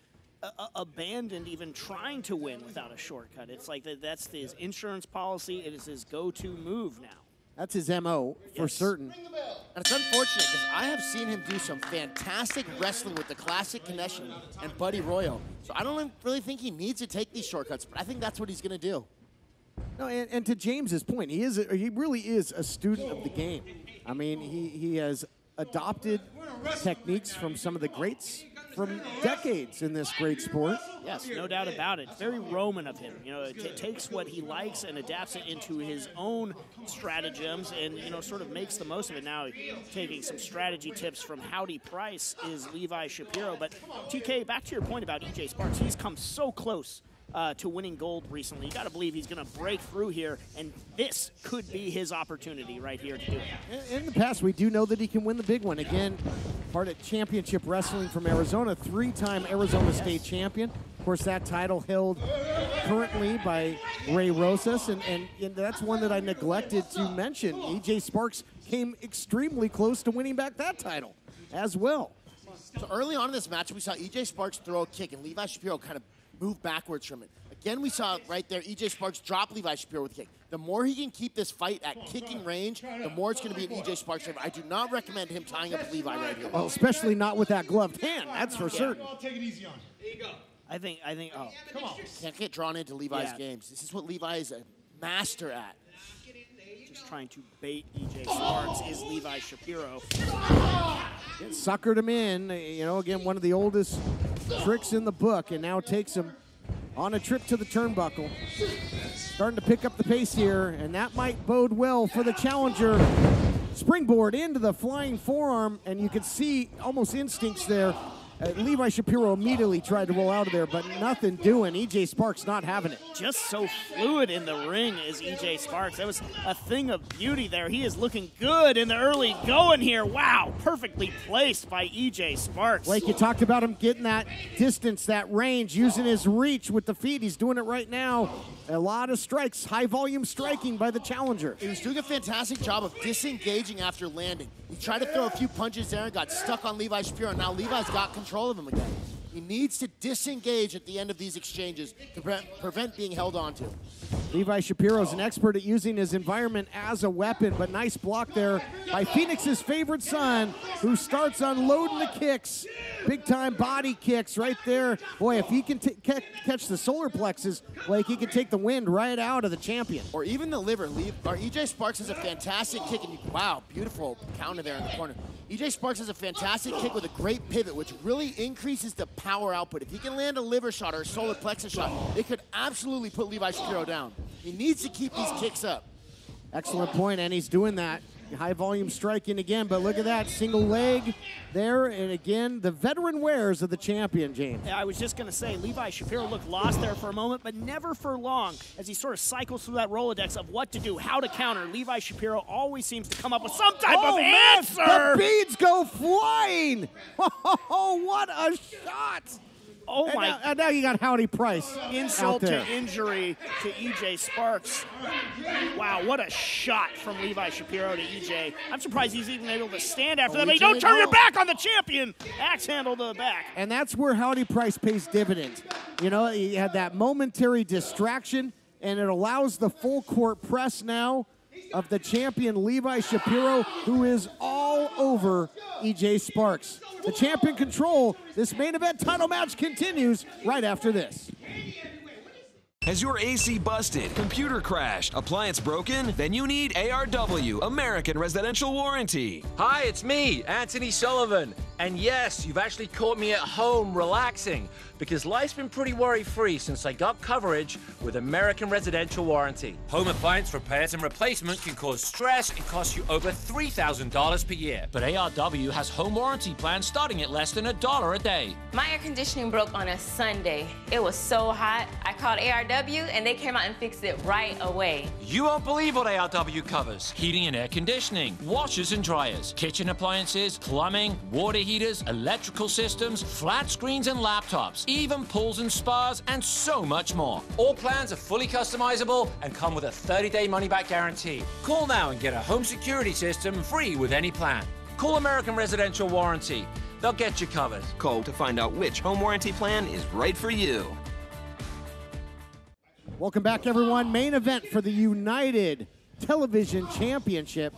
abandoned even trying to win without a shortcut. It's like that's his insurance policy. It is his go-to move now. That's his MO for certain. And it's unfortunate because I have seen him do some fantastic wrestling with the Classic Connection and Buddy Royal. So I don't really think he needs to take these shortcuts, but I think that's what he's going to do. No, and to James's point, he really is a student of the game. I mean, he has adopted techniques from some of the greats from decades in this great sport. Yes, no doubt about it. Very Roman of him. You know, it takes what he likes and adapts it into his own stratagems and, you know, sort of makes the most of it. Now, taking some strategy tips from Howdy Price is Levi Shapiro. But, TK, back to your point about EJ Sparks, he's come so close to winning gold recently. You got to believe he's going to break through here, and this could be his opportunity right here to do it. In the past, we do know that he can win the big one. Again, part of Championship Wrestling from Arizona, 3-time Arizona State champion. Of course, that title held currently by Ray Rosas, and that's one that I neglected to mention. EJ Sparks came extremely close to winning back that title as well. So early on in this match, we saw EJ Sparks throw a kick, and Levi Shapiro kind of move backwards from it. Again, we saw right there, EJ Sparks drop Levi Shapiro with a kick. The more he can keep this fight at kicking range, the more it's going to be an EJ Sparks favor. I do not recommend him tying up Levi right here. Well, especially not with that gloved hand, that's for certain. Take it easy on him. There you go. I think, oh. Come on. Can't get drawn into Levi's games. This is what Levi is a master at. Just trying to bait EJ Sparks is Levi Shapiro. Suckered him in, you know, again, one of the oldest tricks in the book, and now takes him on a trip to the turnbuckle. Starting to pick up the pace here, and that might bode well for the challenger. Springboard into the flying forearm, and you can see almost instincts there. Levi Shapiro immediately tried to roll out of there, but nothing doing. EJ Sparks not having it. Just so fluid in the ring is EJ Sparks. That was a thing of beauty there. He is looking good in the early going here. Wow, perfectly placed by EJ Sparks. Like you talked about him getting that distance, that range, using his reach with the feet. He's doing it right now. A lot of strikes, high volume striking by the challenger. He was doing a fantastic job of disengaging after landing. He tried to throw a few punches there and got stuck on Levi Shapiro. Now Levi's got control of him again. He needs to disengage at the end of these exchanges to prevent being held onto. Levi Shapiro's an expert at using his environment as a weapon, but nice block there by Phoenix's favorite son, who starts unloading the kicks. Big-time body kicks right there. Boy, if he can catch the solar plexus, like he can take the wind right out of the champion. Or even the liver. EJ Sparks has a fantastic kick, and wow, beautiful counter there in the corner. EJ Sparks has a fantastic kick with a great pivot, which really increases the power output. If he can land a liver shot or a solar plexus shot, it could absolutely put Levi Shapiro down. He needs to keep these kicks up. Excellent point, and he's doing that. High volume striking again, but look at that single leg there, and again, the veteran wares of the champion, James. Yeah, I was just going to say, Levi Shapiro looked lost there for a moment, but never for long as he sort of cycles through that Rolodex of what to do, how to counter. Levi Shapiro always seems to come up with some type of answer. The beads go flying. Oh, what a shot. Oh, my. And now you got Howdy Price. Insult to injury to EJ Sparks. Wow, what a shot from Levi Shapiro to EJ. I'm surprised he's even able to stand after that. But don't turn your back on the champion. Axe handle to the back. And that's where Howdy Price pays dividends. You know, he had that momentary distraction, and it allows the full court press now of the champion Levi Shapiro, who is all over EJ Sparks. The champion control. This main event title match continues right after this. Has your AC busted, computer crashed, appliance broken? Then you need ARW, American Residential Warranty. Hi, it's me, Anthony Sullivan. And yes, you've actually caught me at home relaxing, because life's been pretty worry-free since I got coverage with American Residential Warranty. Home appliance repairs and replacement can cause stress and cost you over $3,000 per year. But ARW has home warranty plans starting at less than $1 a day. My air conditioning broke on a Sunday. It was so hot, I called ARW and they came out and fixed it right away. You won't believe what ARW covers. Heating and air conditioning, washers and dryers, kitchen appliances, plumbing, water heaters, electrical systems, flat screens and laptops, even pools and spas, and so much more. All plans are fully customizable and come with a 30-day money-back guarantee. Call now and get a home security system free with any plan. Call American Residential Warranty. They'll get you covered. Call to find out which home warranty plan is right for you. Welcome back, everyone. Main event for the United Television Championship.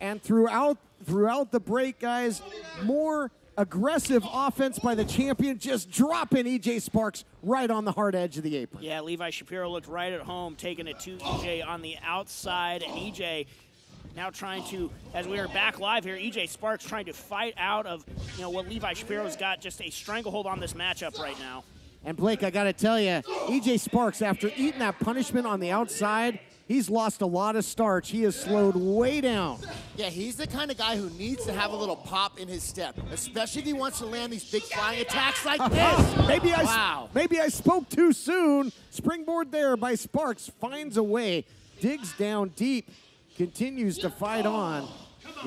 And throughout the break, guys, more aggressive offense by the champion, just dropping EJ Sparks right on the hard edge of the apron. Yeah, Levi Shapiro looked right at home, taking it to EJ on the outside, and EJ now trying to, as we are back live here, EJ Sparks trying to fight out of, what Levi Shapiro's got, just a stranglehold on this matchup right now. And Blake, I got to tell you, EJ Sparks, after eating that punishment on the outside, he's lost a lot of starch. He has slowed way down. Yeah, he's the kind of guy who needs to have a little pop in his step, especially if he wants to land these big flying attacks like this. Maybe I spoke too soon. Springboard there by Sparks, finds a way, digs down deep, continues to fight on.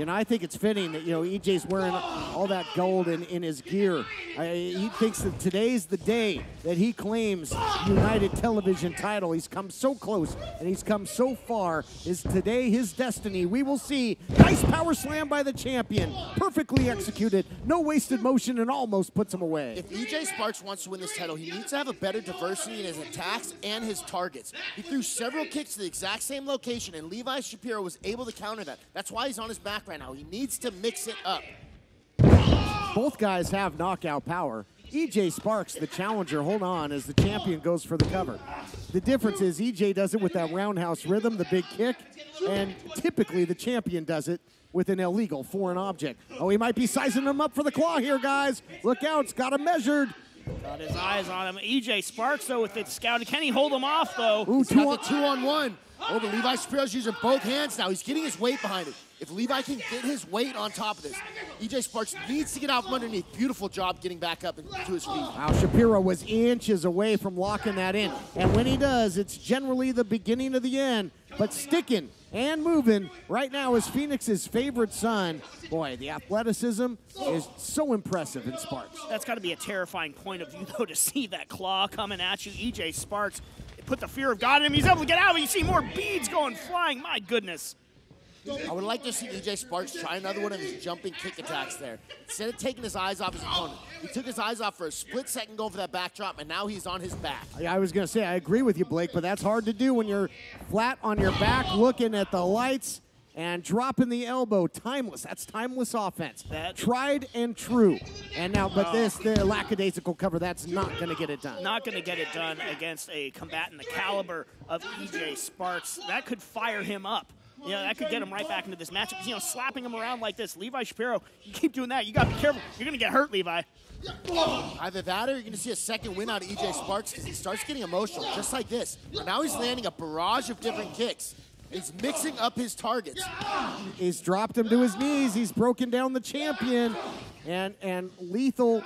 I think it's fitting that, EJ's wearing all that gold in his gear. He thinks that today's the day that he claims United Television title. He's come so close, and he's come so far. Is today his destiny? We will see. Nice power slam by the champion. Perfectly executed. No wasted motion, and almost puts him away. If EJ Sparks wants to win this title, he needs to have a better diversity in his attacks and his targets. He threw several kicks to the exact same location, and Levi Shapiro was able to counter that. That's why he's on his back right now. He needs to mix it up. Both guys have knockout power. EJ Sparks, the challenger, hold on as the champion goes for the cover. The difference is EJ does it with that roundhouse rhythm, the big kick, and typically the champion does it with an illegal foreign object. Oh, he might be sizing him up for the claw here, guys. Look out, it's got him measured. Got his eyes on him. EJ Sparks, though, with it scouted. Can he hold him off, though? Ooh, he's got the 2-on-1. Oh, but Levi Shapiro's using both hands now. He's getting his weight behind it. If Levi can get his weight on top of this, EJ Sparks needs to get out from underneath. Beautiful job getting back up to his feet. Wow, Shapiro was inches away from locking that in. And when he does, it's generally the beginning of the end. But sticking and moving right now is Phoenix's favorite son. Boy, the athleticism is so impressive in Sparks. That's got to be a terrifying point of view, though, to see that claw coming at you. EJ Sparks put the fear of God in him. He's able to get out of it. You see more beads going flying. My goodness. I would like to see EJ Sparks try another one of his jumping kick attacks there. Instead of taking his eyes off his opponent, he took his eyes off for a split second going for that backdrop, and now he's on his back. I was going to say, I agree with you, Blake, but that's hard to do when you're flat on your back looking at the lights and dropping the elbow. Timeless. That's timeless offense. Tried and true. And now, but the lackadaisical cover, that's not going to get it done. Not going to get it done against a combatant the caliber of EJ Sparks. That could fire him up. That could get him right back into this matchup. Slapping him around like this. Levi Shapiro, you keep doing that, you got to be careful. You're going to get hurt, Levi. Either that or you're going to see a second win out of EJ Sparks because he starts getting emotional, just like this. But now he's landing a barrage of different kicks. He's mixing up his targets. He's dropped him to his knees. He's broken down the champion. And lethal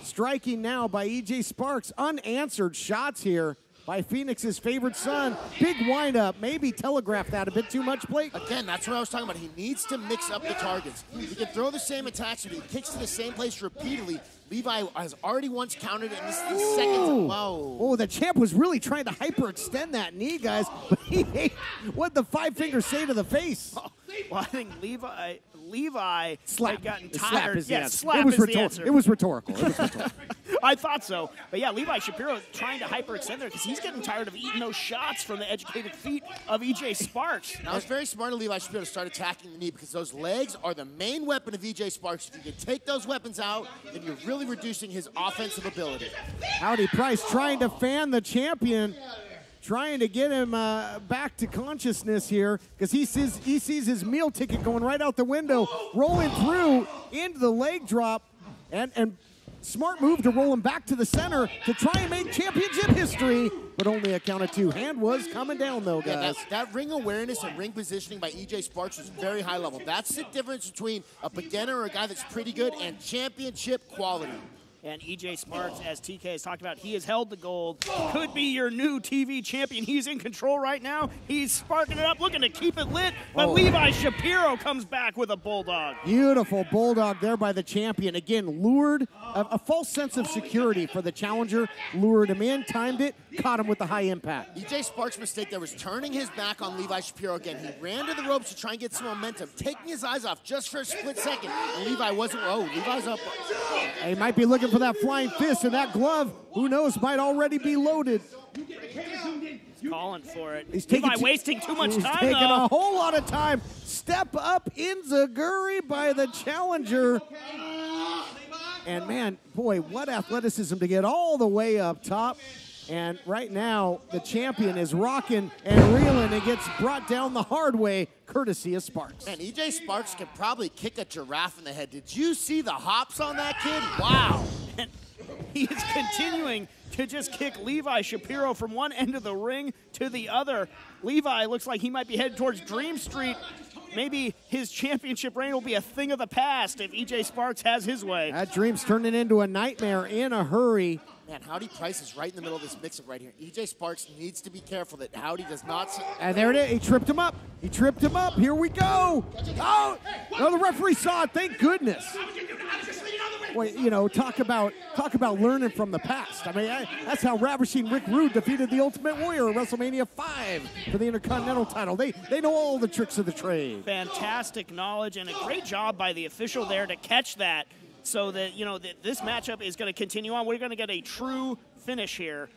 striking now by EJ Sparks. Unanswered shots here by Phoenix's favorite son. Big windup. Maybe telegraphed that a bit too much, Blake. Again, that's what I was talking about. He needs to mix up the targets. He can throw the same attacks, but he kicks to the same place repeatedly. Levi has already once countered it, and this is the second. Whoa. Oh, the champ was really trying to hyperextend that knee, guys. But what'd the five fingers say to the face? Oh, well, I think Levi slap. had gotten Slap tired. is the answer. Slap it was is the answer. It was rhetorical. It was rhetorical. I thought so. But yeah, Levi Shapiro trying to hyperextend there because he's getting tired of eating those shots from the educated feet of EJ Sparks. Now, it's very smart of Levi Shapiro to start attacking the knee because those legs are the main weapon of EJ Sparks. If you can take those weapons out, then you're really reducing his offensive ability. Howdy Price trying to fan the champion, trying to get him back to consciousness here because he sees his meal ticket going right out the window, rolling through into the leg drop, and smart move to roll him back to the center to try and make championship history, but only a count of two. Hand was coming down, though, guys. Yeah, that ring awareness and ring positioning by EJ Sparks was very high level. That's the difference between a beginner or a guy that's pretty good and championship quality. And EJ Sparks, as TK has talked about, he has held the gold. Could be your new TV champion. He's in control right now. He's sparking it up, looking to keep it lit. But Levi Shapiro comes back with a bulldog. Beautiful bulldog there by the champion. Again, lured, a false sense of security for the challenger. Lured him in, timed it, caught him with the high impact. EJ Sparks' mistake there was turning his back on Levi Shapiro again. He ran to the ropes to try and get some momentum, taking his eyes off just for a split second. And Levi wasn't, Levi's up. He might be looking for that flying fist, and that glove, who knows, might already be loaded. He's calling for it. Levi wasting too much time, taking though. a whole lot of time. Step up enziguri by the challenger. And man, boy, what athleticism to get all the way up top. And right now, the champion is rocking and reeling and gets brought down the hard way, courtesy of Sparks. Man, EJ Sparks can probably kick a giraffe in the head. Did you see the hops on that kid? Wow. And he is continuing to just kick Levi Shapiro from one end of the ring to the other. Levi looks like he might be headed towards Dream Street. Maybe his championship reign will be a thing of the past if EJ Sparks has his way. That Dream's turning into a nightmare in a hurry. Man, Howdy Price is right in the middle of this mix-up right here. EJ Sparks needs to be careful that Howdy does not... And there it is. He tripped him up. He tripped him up. Here we go. Oh, no, the referee saw it. Thank goodness. Well, you know, talk about learning from the past. I mean, that's how Ravishing Rick Rude defeated the Ultimate Warrior at WrestleMania 5 for the Intercontinental title. They know all the tricks of the trade. Fantastic knowledge and a great job by the official there to catch that, so that, you know, this matchup is going to continue on. We're going to get a true finish here.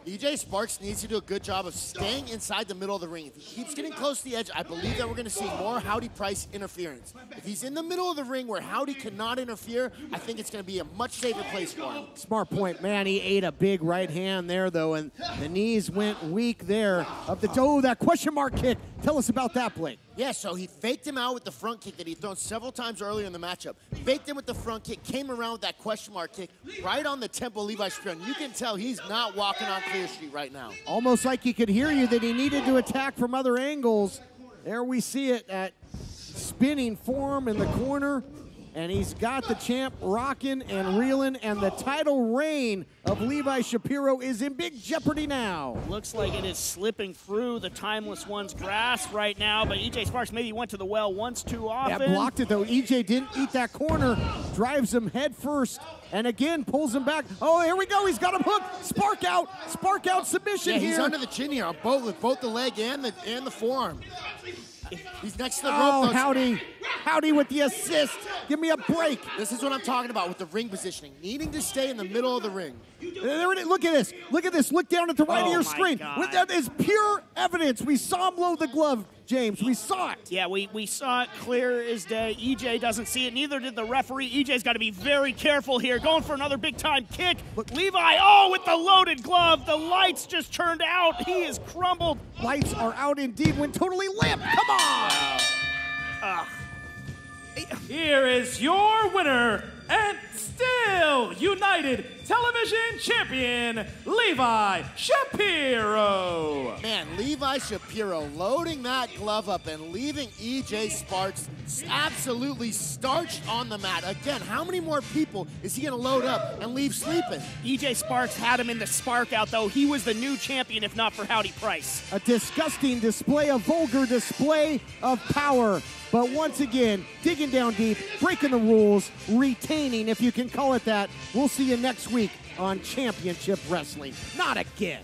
EJ Sparks needs to do a good job of staying inside the middle of the ring. If he keeps getting close to the edge, I believe that we're going to see more Howdy Price interference. If he's in the middle of the ring where Howdy cannot interfere, I think it's going to be a much safer place for him. Smart point, man. He ate a big right hand there, though, and the knees went weak there. Oh, that question mark kick. Tell us about that, Blake. Yeah, so he faked him out with the front kick that he'd thrown several times earlier in the matchup. Faked him with the front kick, came around with that question mark kick right on the temple of Levi Shapiro. You can tell he's not walking on clear street right now. Almost like he could hear you that he needed to attack from other angles. There we see it at spinning form in the corner. And he's got the champ rocking and reeling, and the title reign of Levi Shapiro is in big jeopardy now. Looks like it is slipping through the Timeless One's grasp right now, but EJ Sparks maybe went to the well once too often. Yeah, blocked it though. EJ didn't eat that corner, drives him head first, and again pulls him back. Oh, here we go. He's got him hooked. Spark out submission here. He's under the chin here with both the leg and the forearm. He's next to the rope. Oh, Howdy with the assist. Give me a break. This is what I'm talking about with the ring positioning. Needing to stay in the middle of the ring. There it is. Look at this. Look at this. Look down at the right of your screen. That is pure evidence. We saw him load the glove, James. We saw it. Yeah, we saw it clear as day. EJ doesn't see it. Neither did the referee. EJ's got to be very careful here. Going for another big-time kick. Look, Levi, with the loaded glove. The lights just turned out. He is crumbled. Lights are out indeed. Went totally limp. Come on. Here is your winner and still United Television Champion, Levi Shapiro. Man, Levi Shapiro loading that glove up and leaving EJ Sparks absolutely starched on the mat. Again, how many more people is he going to load up and leave sleeping? EJ Sparks had him in the spark out, though. He was the new champion, if not for Howdy Price. A disgusting display, a vulgar display of power. But once again, digging down deep, breaking the rules, retaining, if you can call it that. We'll see you next week on Championship Wrestling. Not again.